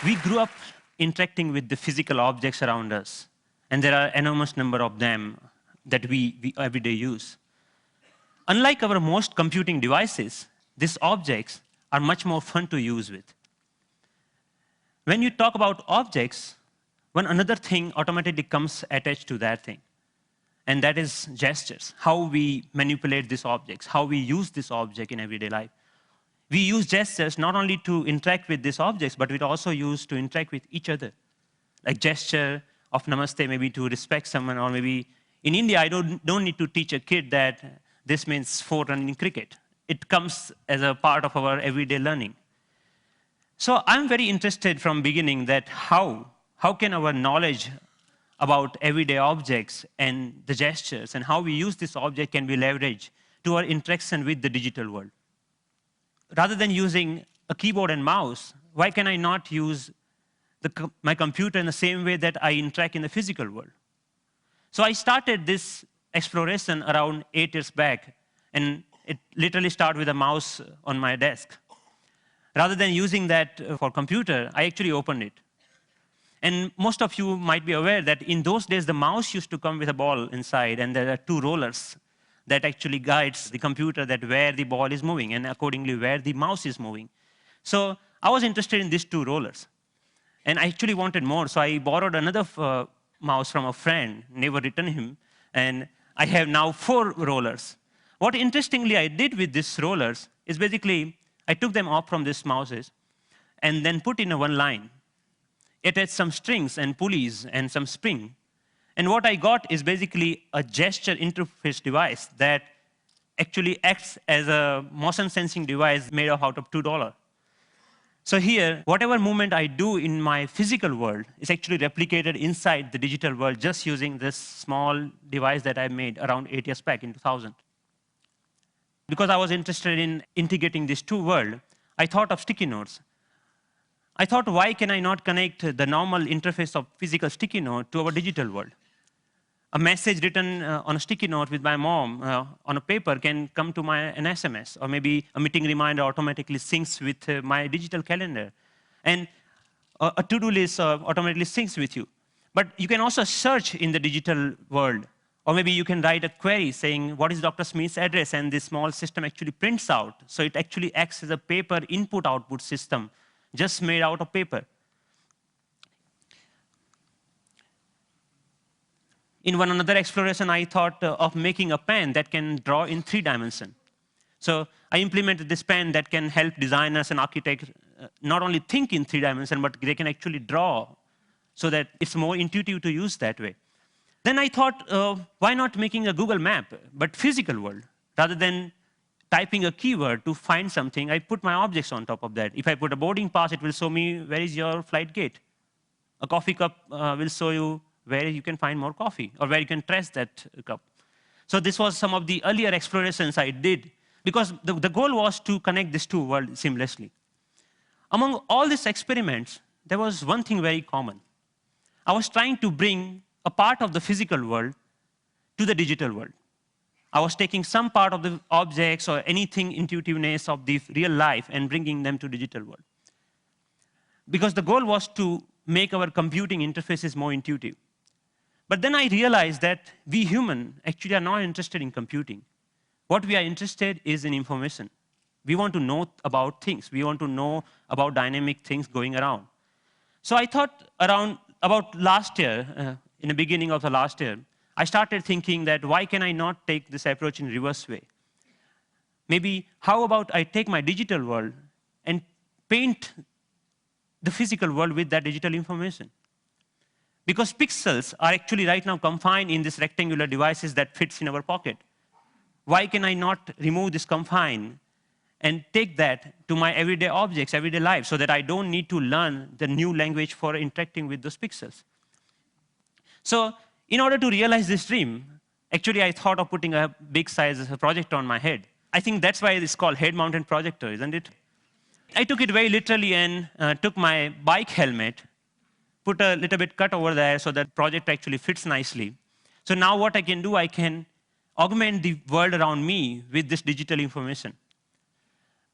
We grew up interacting with the physical objects around us, and there are enormous number of them that we everyday use. Unlike our most computing devices, these objects are much more fun to use with. When you talk about objects, one another thing automatically comes attached to that thing, and that is gestures, how we manipulate these objects, how we use this object in everyday life. We use gestures not only to interact with these objects, but we also use to interact with each other. Like gesture of namaste, maybe to respect someone, or maybe in India, I don't need to teach a kid that this means 4 run in cricket. It comes as a part of our everyday learning. So I'm very interested from beginning that how can our knowledge about everyday objects and the gestures and how we use this object can be leveraged to our interaction with the digital world. Rather than using a keyboard and mouse, why can I not use my computer in the same way that I interact in the physical world? So I started this exploration around 8 years back, and it literally started with a mouse on my desk. Rather than using that for computer, I actually opened it. And most of you might be aware that in those days, the mouse used to come with a ball inside, and there are 2 rollers that actually guides the computer that where the ball is moving, and accordingly where the mouse is moving. So I was interested in these 2 rollers. And I actually wanted more, so I borrowed another mouse from a friend, never returned him, and I have now 4 rollers. What interestingly I did with these rollers is basically, I took them off from these mouses and then put in a one line. It had some strings and pulleys and some spring. And what I got is basically a gesture interface device that actually acts as a motion sensing device made out of $2. So here, whatever movement I do in my physical world is actually replicated inside the digital world just using this small device that I made around 8 years back in 2000. Because I was interested in integrating these 2 worlds, I thought of sticky notes. I thought, why can I not connect the normal interface of physical sticky note to our digital world? A message written on a sticky note with my mom on a paper can come to an SMS, or maybe a meeting reminder automatically syncs with my digital calendar. And a to-do list automatically syncs with you. But you can also search in the digital world, or maybe you can write a query saying, what is Dr. Smith's address? And this small system actually prints out. So it actually acts as a paper input-output system, just made out of paper. In one another exploration, I thought of making a pen that can draw in 3 dimensions. So I implemented this pen that can help designers and architects not only think in 3 dimensions, but they can actually draw so that it's more intuitive to use that way. Then I thought, why not making a Google map, but physical world? Rather than typing a keyword to find something, I put my objects on top of that. If I put a boarding pass, it will show me where is your flight gate. A coffee cup will show you where you can find more coffee, or where you can trace that cup. So this was some of the earlier explorations I did, because the goal was to connect these 2 worlds seamlessly. Among all these experiments, there was one thing very common. I was trying to bring a part of the physical world to the digital world. I was taking some part of the objects or anything intuitiveness of the real life and bringing them to digital world. Because the goal was to make our computing interfaces more intuitive. But then I realized that we humans actually are not interested in computing. What we are interested is in information. We want to know about things. We want to know about dynamic things going around. So I thought about last year, in the beginning of the last year, I started thinking that why can I not take this approach in reverse way? Maybe how about I take my digital world and paint the physical world with that digital information? Because pixels are actually right now confined in these rectangular devices that fits in our pocket. Why can I not remove this confine and take that to my everyday objects, everyday life, so that I don't need to learn the new language for interacting with those pixels? So in order to realize this dream, actually I thought of putting a big size projector on my head. I think that's why it's called head-mounted projector, isn't it? I took it very literally and took my bike helmet, put a little bit cut over there so that project actually fits nicely. So now what I can do, I can augment the world around me with this digital information.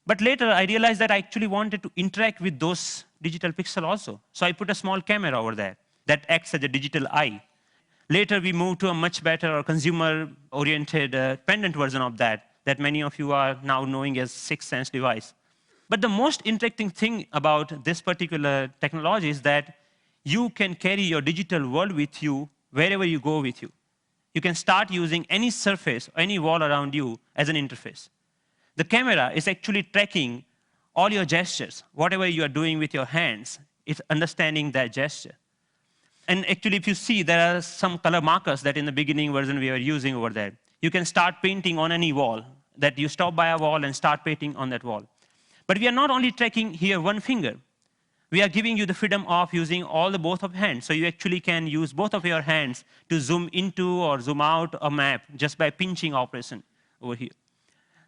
But later, I realized that I actually wanted to interact with those digital pixels also. So I put a small camera over there that acts as a digital eye. Later, we moved to a much better or consumer-oriented pendant version of that, that many of you are now knowing as SixthSense device. But the most interesting thing about this particular technology is that you can carry your digital world with you wherever you go with you. You can start using any surface, any wall around you as an interface. The camera is actually tracking all your gestures. Whatever you are doing with your hands, it's understanding that gesture. And actually, if you see, there are some color markers that in the beginning version we were using over there. You can start painting on any wall, that you stop by a wall and start painting on that wall. But we are not only tracking here one finger. We are giving you the freedom of using all the both of hands. So you actually can use both of your hands to zoom into or zoom out a map just by pinching operation over here.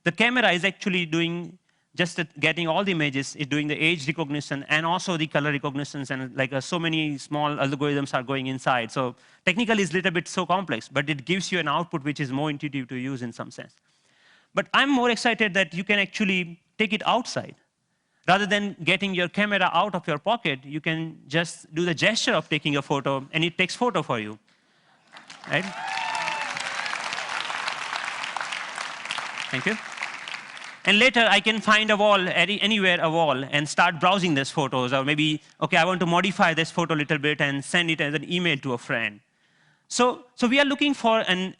The camera is actually doing just getting all the images, it's doing the age recognition and also the color recognitions, and like so many small algorithms are going inside. So technically it's a little bit so complex, but it gives you an output which is more intuitive to use in some sense. But I'm more excited that you can actually take it outside. Rather than getting your camera out of your pocket, you can just do the gesture of taking a photo, and it takes photo for you, right? Thank you. And later, I can find a wall, anywhere a wall, and start browsing these photos. Or maybe, OK, I want to modify this photo a little bit and send it as an email to a friend. So we are looking for an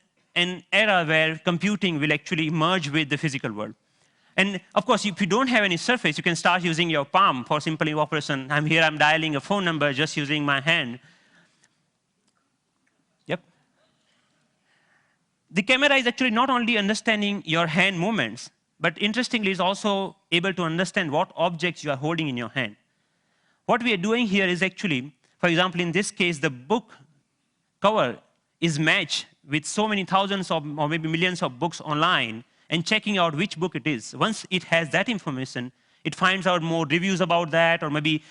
era where computing will actually merge with the physical world. And of course, if you don't have any surface, you can start using your palm for simple operation. I'm here, I'm dialing a phone number just using my hand. Yep. The camera is actually not only understanding your hand movements, but interestingly, is also able to understand what objects you are holding in your hand. What we are doing here is actually, for example, in this case, the book cover is matched with so many thousands of, or maybe millions of books online, and checking out which book it is. Once it has that information, it finds out more reviews about that, or maybe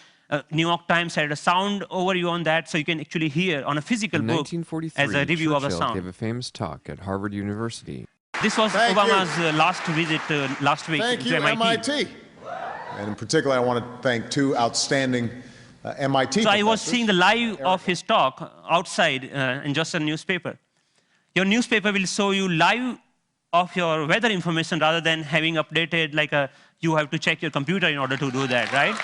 New York Times had a sound overview on that, so you can actually hear on a physical book as a review of a sound. Gave a famous talk at Harvard University. This was Obama's last visit last week to MIT. And in particular, I want to thank two outstanding MIT So I was seeing the live of his talk outside in just a newspaper. Your newspaper will show you live of your weather information rather than having updated like you have to check your computer in order to do that, right?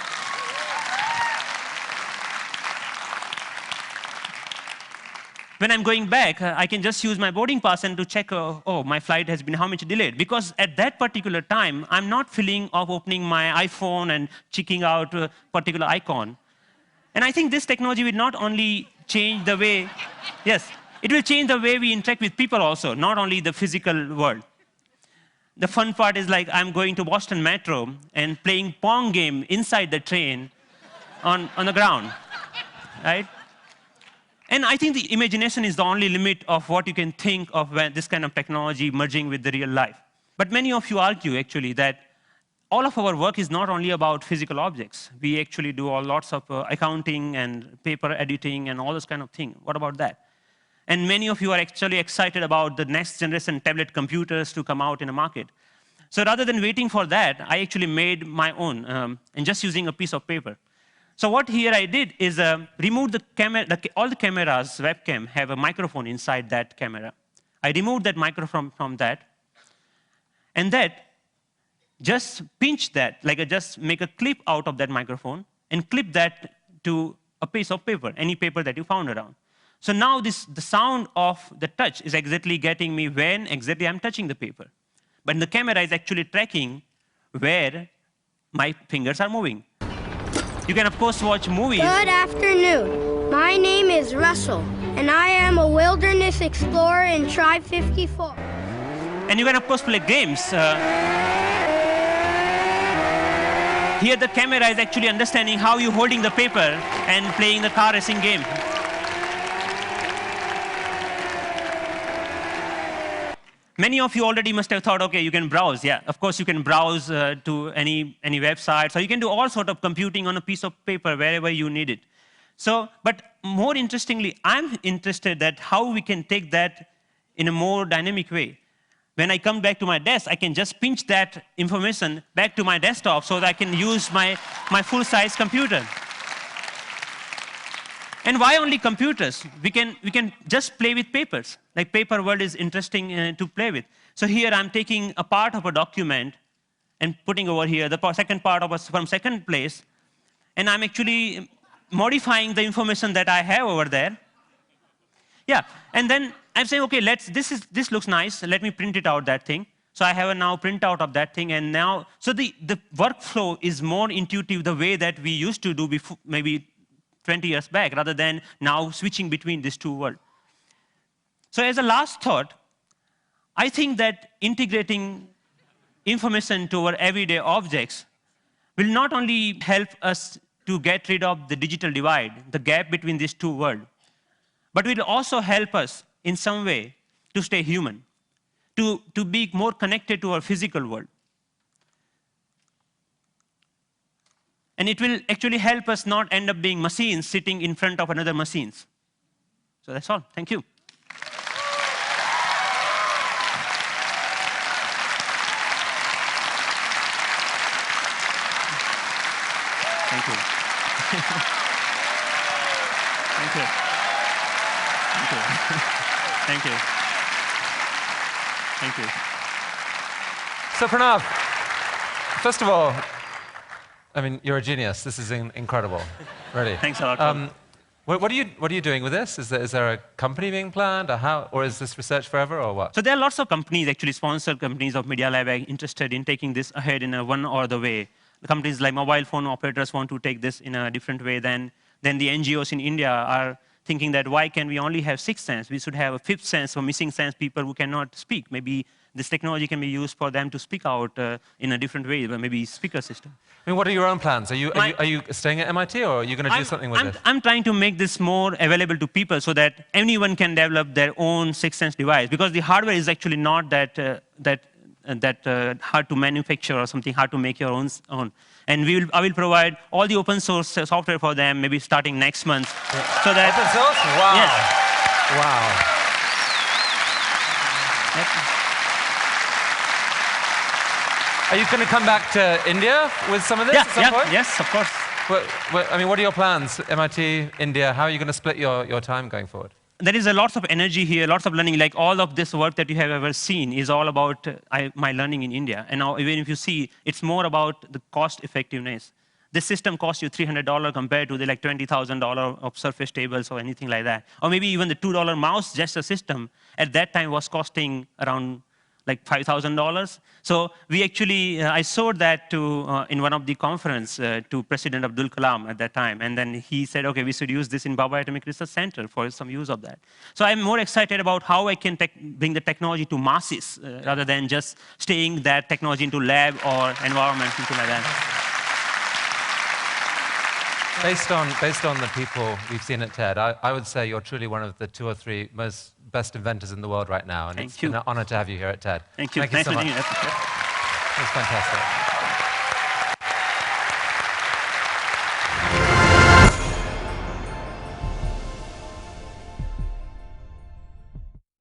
When I'm going back, I can just use my boarding pass and to check, oh, my flight has been how much delayed. Because at that particular time, I'm not feeling of opening my iPhone and checking out a particular icon. And I think this technology will not only change the way, yes, it will change the way we interact with people also, not only the physical world. The fun part is like I'm going to Boston Metro and playing Pong game inside the train on the ground, right? And I think the imagination is the only limit of what you can think of when this kind of technology merging with the real life. But many of you argue, actually, that all of our work is not only about physical objects. We actually do all lots of accounting and paper editing and all this kind of thing. What about that? And many of you are actually excited about the next generation tablet computers to come out in the market. So rather than waiting for that, I actually made my own, and just using a piece of paper. So what here I did is remove the camera. All the cameras, webcam, have a microphone inside that camera. I removed that microphone from that, and that just pinch that, like just make a clip out of that microphone and clip that to a piece of paper, any paper that you found around. So now the sound of the touch is exactly getting me when exactly I'm touching the paper. But the camera is actually tracking where my fingers are moving. You can, of course, watch movies. Good afternoon. My name is Russell, and I am a wilderness explorer in Tribe 54. And you can, of course, play games. Here, the camera is actually understanding how you're holding the paper and playing the car racing game. Many of you already must have thought, OK, you can browse. Yeah, of course, you can browse to any website. So you can do all sort of computing on a piece of paper wherever you need it. So, but more interestingly, I'm interested that how we can take that in a more dynamic way. when I come back to my desk, I can just pinch that information back to my desktop so that I can use my full-size computer. And why only computers? We can just play with papers. Like paper world is interesting to play with. So here I'm taking a part of a document and putting over here the second part of from second place, and I'm actually modifying the information that I have over there. Yeah, and then I'm saying, okay, this looks nice. Let me print it out, that thing. So I have a now printout of that thing, and now, so the workflow is more intuitive the way that we used to do before, maybe 20 years back, rather than now switching between these two worlds. So as a last thought, I think that integrating information to our everyday objects will not only help us to get rid of the digital divide, the gap between these two worlds, but will also help us in some way to stay human, to be more connected to our physical world. And it will actually help us not end up being machines sitting in front of another machines. So that's all. Thank you. Thank you. Thank you. Thank you. Thank you. Thank you. So Pranav, first of all, I mean, you're a genius. This is incredible, really. Thanks a lot. What are you doing with this? Is there a company being planned, or is this research forever, or what? So there are lots of companies, actually sponsored companies of Media Lab, are interested in taking this ahead in one or the way. The companies like mobile phone operators want to take this in a different way than the NGOs in India are thinking that why can we only have sixth sense? We should have a fifth sense for missing sense people who cannot speak. Maybe this technology can be used for them to speak out in a different way, maybe speaker system. I mean, what are your own plans? Are you staying at MIT, or are you going to do something with this? I'm trying to make this more available to people so that anyone can develop their own sixth sense device, because the hardware is actually not that hard to manufacture or something, hard to make your own. And I will provide all the open source software for them, maybe starting next month. Yeah. So that, open source? Wow. Yes. Wow. Are you going to come back to India with some of this at some point? Yes, of course. I mean, what are your plans? MIT, India, how are you going to split your time going forward? There is a lots of energy here, lots of learning. Like all of this work that you have ever seen is all about my learning in India. And now, even if you see, it's more about the cost effectiveness. This system costs you $300 compared to the like $20,000 of Surface tables or anything like that. Or maybe even the $2 mouse gesture system at that time was costing around like $5,000. So we actually, I showed that to, in one of the conference to President Abdul Kalam at that time. And then he said, okay, we should use this in Bhabha Atomic Research Center for some use of that. So I'm more excited about how I can bring the technology to masses rather than just staying that technology into lab or environment, something like that. Based on the people we've seen at TED, I would say you're truly one of the 2 or 3 best inventors in the world right now. And it's been an honor to have you here at TED. Thank you. Thank you so much. Nice meeting you. It was fantastic.